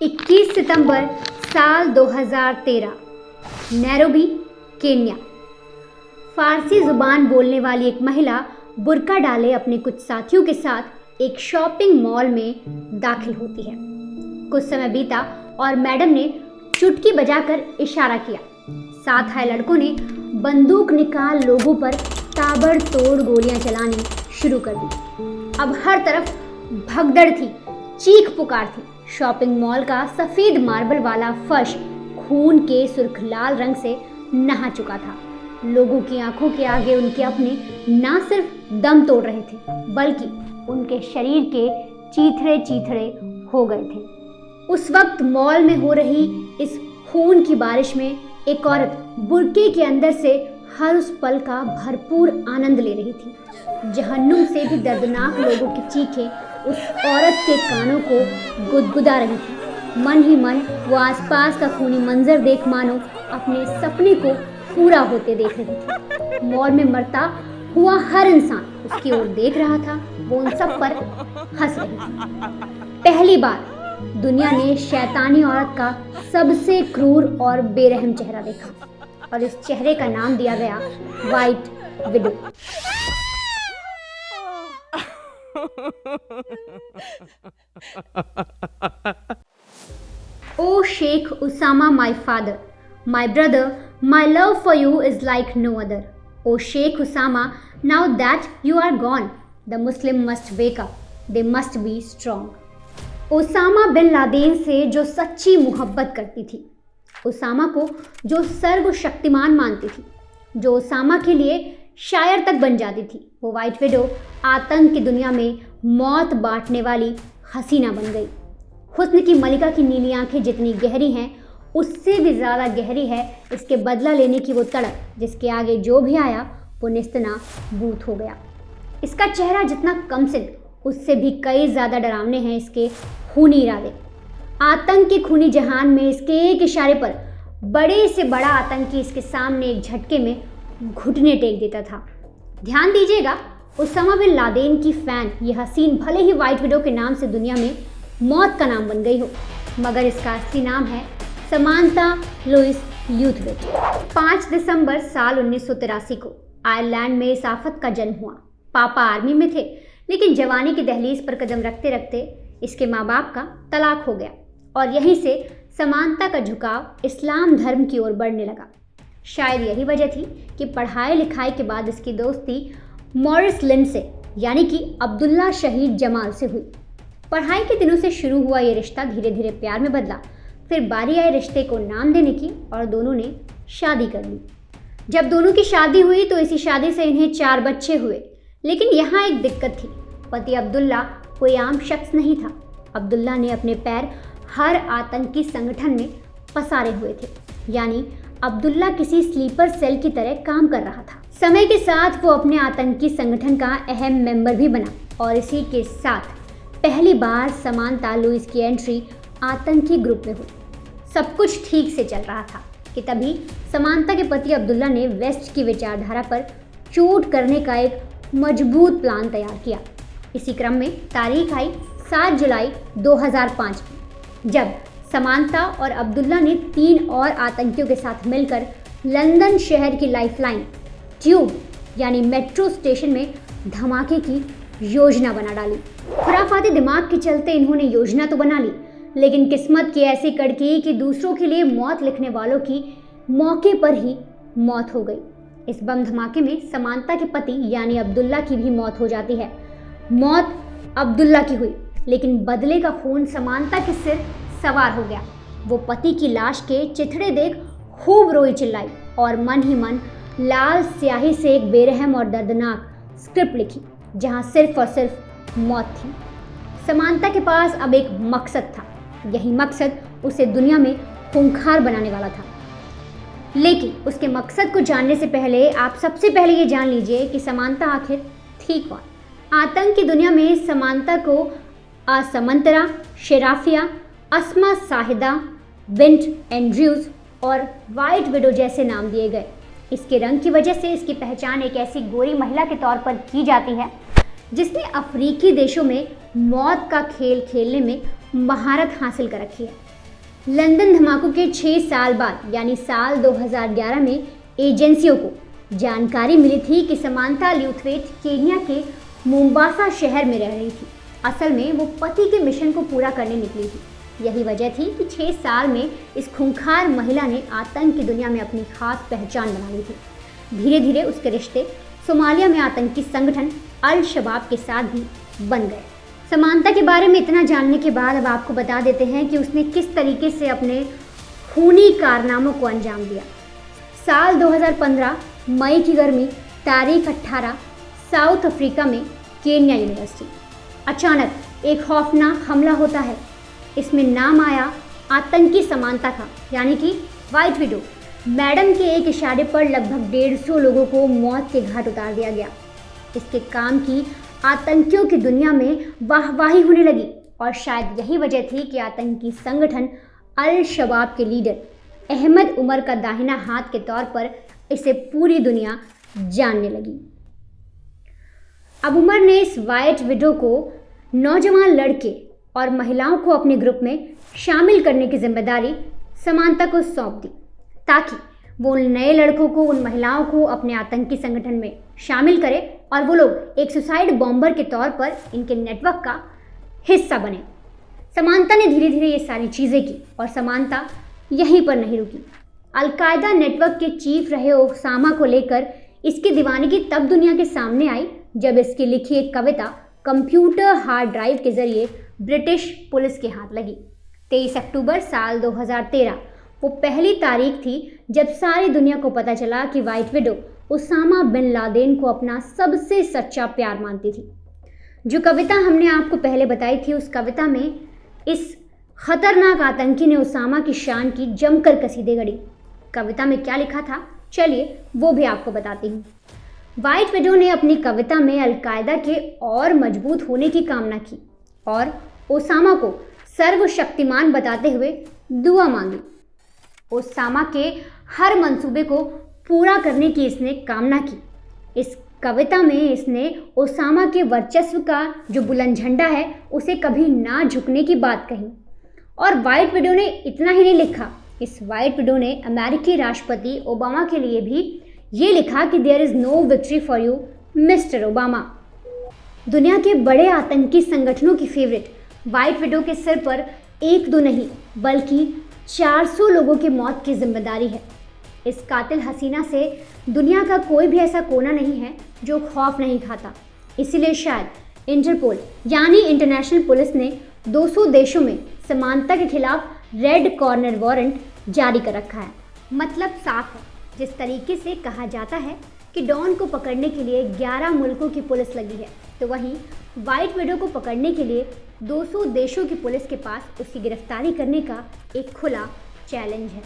21 सितंबर साल 2013, Nairobi, Kenya. फारसी ज़ुबान बोलने वाली एक महिला बुर्का डाले अपने कुछ साथियों के साथ एक शॉपिंग मॉल में दाखिल होती है। कुछ समय बीता और मैडम ने चुटकी बजाकर इशारा किया। साथ आए लड़कों ने बंदूक निकाल लोगों पर ताबड़तोड़ गोलियां चलानी शुरू कर दी। अब हर तरफ भगदड़ थी, चीख पुकार थी। शॉपिंग मॉल का सफ़ेद मार्बल वाला फर्श खून के सुर्ख लाल रंग से नहा चुका था। लोगों की आंखों के आगे उनके अपने ना सिर्फ दम तोड़ रहे थे, बल्कि उनके शरीर के चीथड़े चीथड़े हो गए थे। उस वक्त मॉल में हो रही इस खून की बारिश में एक औरत बुर्के के अंदर से हर उस पल का भरपूर आनंद ले रही थी। जहन्नुम से भी दर्दनाक लोगों की चीखें उस औरत के कानों को गुदगुदा रही थी। मन ही मन वो आसपास का खूनी मंजर देख मानो अपने सपने को पूरा होते देख रही थी। मॉल में मरता हुआ हर इंसान उसकी ओर देख रहा था। वो उन सब पर हंस रही थी। पहली बार दुनिया ने शैतानी औरत का सबसे क्रूर और बेरहम चेहरा देखा, और इस चेहरे का नाम दिया गया white window. O Sheikh Usama, my father, my brother, my love for you is like no other. O Sheikh Usama, now that you are gone, the Muslim must wake up. They must be strong. Osama bin Laden से जो सच्ची मोहब्बत करती थी, Osama को जो सर्वशक्तिमान मानती थी, जो ओसामा के लिए शायर तक बन जाती थी, वो व्हाइट विडो आतंक की दुनिया में मौत बांटने वाली हसीना बन गई। हुस्न की मलिका की नीली आंखें जितनी गहरी हैं, उससे भी ज़्यादा गहरी है इसके बदला लेने की वो तड़प, जिसके आगे जो भी आया वो नेस्तनाबूद हो गया। इसका चेहरा जितना कमसिन, उससे भी कई ज़्यादा डरावने हैं इसके खूनी इरादे। आतंक के खूनी जहान में इसके एक इशारे पर बड़े से बड़ा आतंकी इसके सामने एक झटके में घुटने टेक देता था। ध्यान दीजिएगा, ओसामा बिन लादेन की फ़ैन ये हसीन भले ही व्हाइट विडो के नाम से दुनिया में मौत का नाम बन गई हो, मगर इसका असली नाम है समांथा लुइस ल्यूथविट। 5 दिसंबर साल 1983 को आयरलैंड में इस आफत का जन्म हुआ। पापा आर्मी में थे, लेकिन जवानी की दहलीज पर कदम रखते रखते इसके माँ बाप का तलाक हो गया, और यहीं से समांथा का झुकाव इस्लाम धर्म की ओर बढ़ने लगा। शायद यही वजह थी कि पढ़ाई लिखाई के बाद इसकी दोस्ती मॉरिस लिन से, यानी कि अब्दुल्ला शहीद जमाल से हुई। पढ़ाई के दिनों से शुरू हुआ ये रिश्ता धीरे धीरे प्यार में बदला। फिर बारी आई रिश्ते को नाम देने की, और दोनों ने शादी कर ली। जब दोनों की शादी हुई तो इसी शादी से इन्हें 4 बच्चे हुए। लेकिन यहाँ एक दिक्कत थी। पति अब्दुल्ला कोई आम शख्स नहीं था। अब्दुल्ला ने अपने पैर हर आतंकी संगठन में पसारे हुए थे, यानी अब्दुल्ला किसी स्लीपर सेल की तरह काम कर रहा था। समय के साथ वो अपने आतंकी संगठन का अहम मेंबर भी बना, और इसी के साथ पहली बार समांथा लुइस की एंट्री आतंकी ग्रुप में हुई। सब कुछ ठीक से चल रहा था कि तभी समांथा के पति अब्दुल्ला ने वेस्ट की विचारधारा पर चोट करने का एक मजबूत प्लान तैयार किया। इसी क्रम में तारीख आई 7 जुलाई 2005 जब समांथा और अब्दुल्ला ने 3 और आतंकियों के साथ मिलकर लंदन शहर की लाइफलाइन ट्यूब यानी मेट्रो स्टेशन में धमाके की योजना बना डाली। खुराफाती दिमाग के चलते इन्होंने योजना तो बना ली, लेकिन किस्मत की ऐसी कड़की कि दूसरों के लिए मौत लिखने वालों की मौके पर ही मौत हो गई। इस बम धमाके में समांथा के पति यानी अब्दुल्ला की भी मौत हो जाती है। मौत अब्दुल्ला की हुई, लेकिन बदले का खून समांथा के सिर सवार हो गया। वो पति की लाश के चिथड़े देख खूब रोई चिल्लाई, और मन ही मन लाल स्याही से एक बेरहम और दर्दनाक स्क्रिप्ट लिखी, जहां सिर्फ और सिर्फ मौत थी। समांथा के पास अब एक मकसद था। यही मकसद उसे दुनिया में खूंखार बनाने वाला था। लेकिन उसके मकसद को जानने से पहले आप सबसे पहले ये जान लीजिए कि समांथा आखिर थी कौन। आतंक की दुनिया में समांथा को असमंतरा, शेराफिया, अस्मा साहिदा, विंट एंड्रयूज और व्हाइट विडो जैसे नाम दिए गए। इसके रंग की वजह से इसकी पहचान एक ऐसी गोरी महिला के तौर पर की जाती है जिसने अफ्रीकी देशों में मौत का खेल खेलने में महारत हासिल कर रखी है। लंदन धमाकों के 6 साल बाद यानी साल 2011 में एजेंसियों को जानकारी मिली थी कि समांथा ल्यूथवेट केन्या के मोम्बासा शहर में रह रही थी। असल में वो पति के मिशन को पूरा करने निकली थी। यही वजह थी कि 6 साल में इस खूंखार महिला ने आतंक की दुनिया में अपनी खास पहचान बना ली थी। धीरे धीरे उसके रिश्ते सोमालिया में आतंकी संगठन अल शबाब के साथ भी बन गए। समांथा के बारे में इतना जानने के बाद अब आपको बता देते हैं कि उसने किस तरीके से अपने खूनी कारनामों को अंजाम दिया। साल 2015 मई की गर्मी, तारीख 18, साउथ अफ्रीका में केन्या यूनिवर्सिटी। अचानक एक खौफनाक हमला होता है। इसमें नाम आया आतंकी समांथा का, यानी कि वाइट विडो। मैडम के एक इशारे पर लगभग 150 लोगों को मौत के घाट उतार दिया गया। इसके काम की आतंकियों की दुनिया में वाहवाही होने लगी और शायद यही वजह थी कि आतंकी संगठन अल शबाब के लीडर अहमद उमर का दाहिना हाथ के तौर पर इसे पूरी दुनिया जानने लगी। अब उमर ने इस वाइट विडो को नौजवान लड़के और महिलाओं को अपने ग्रुप में शामिल करने की जिम्मेदारी समांथा को सौंप दी, ताकि वो उन नए लड़कों को, उन महिलाओं को अपने आतंकी संगठन में शामिल करे और वो लोग एक सुसाइड बॉम्बर के तौर पर इनके नेटवर्क का हिस्सा बने। समांथा ने धीरे धीरे ये सारी चीज़ें की और समांथा यहीं पर नहीं रुकी। अलकायदा नेटवर्क के चीफ रहे ओसामा को लेकर इसकी दीवानगी तब दुनिया के सामने आई जब इसकी लिखी एक कविता कंप्यूटर हार्ड ड्राइव के जरिए ब्रिटिश पुलिस के हाथ लगी। 23 अक्टूबर साल 2013 वो पहली तारीख थी जब सारी दुनिया को पता चला कि white widow Osama bin Laden को अपना सबसे सच्चा प्यार मानती थी। जो कविता हमने आपको पहले बताई थी, उस कविता में इस खतरनाक आतंकी ने ओसामा की शान की जमकर कसीदे गढ़ी। कविता में क्या लिखा था, चलिए वो भी आपको बताती हूँ। वाइट विडो ने अपनी कविता में अलकायदा के और मजबूत होने की कामना की और ओसामा को सर्वशक्तिमान बताते हुए दुआ मांगी। ओसामा के हर मंसूबे को पूरा करने की इसने कामना की। इस कविता में इसने ओसामा के वर्चस्व का जो बुलंद झंडा है उसे कभी ना झुकने की बात कही। और वाइट विडो ने इतना ही नहीं लिखा, इस वाइट विडो ने अमेरिकी राष्ट्रपति ओबामा के लिए भी ये लिखा कि there is no victory for you mister Obama. दुनिया के बड़े आतंकी संगठनों की फेवरेट वाइट विडो के सिर पर एक दो नहीं बल्कि 400 लोगों की मौत की जिम्मेदारी है। इस कातिल हसीना से दुनिया का कोई भी ऐसा कोना नहीं है जो खौफ नहीं खाता। इसीलिए शायद इंटरपोल यानी इंटरनेशनल पुलिस ने 200 देशों में समानता के खिलाफ रेड कॉर्नर वारंट जारी कर रखा है। मतलब साफ है, जिस तरीके से कहा जाता है कि डॉन को पकड़ने के लिए 11 मुल्कों की पुलिस लगी है, तो वहीं वाइट विडो को पकड़ने के लिए 200 देशों की पुलिस के पास उसकी गिरफ्तारी करने का एक खुला चैलेंज है।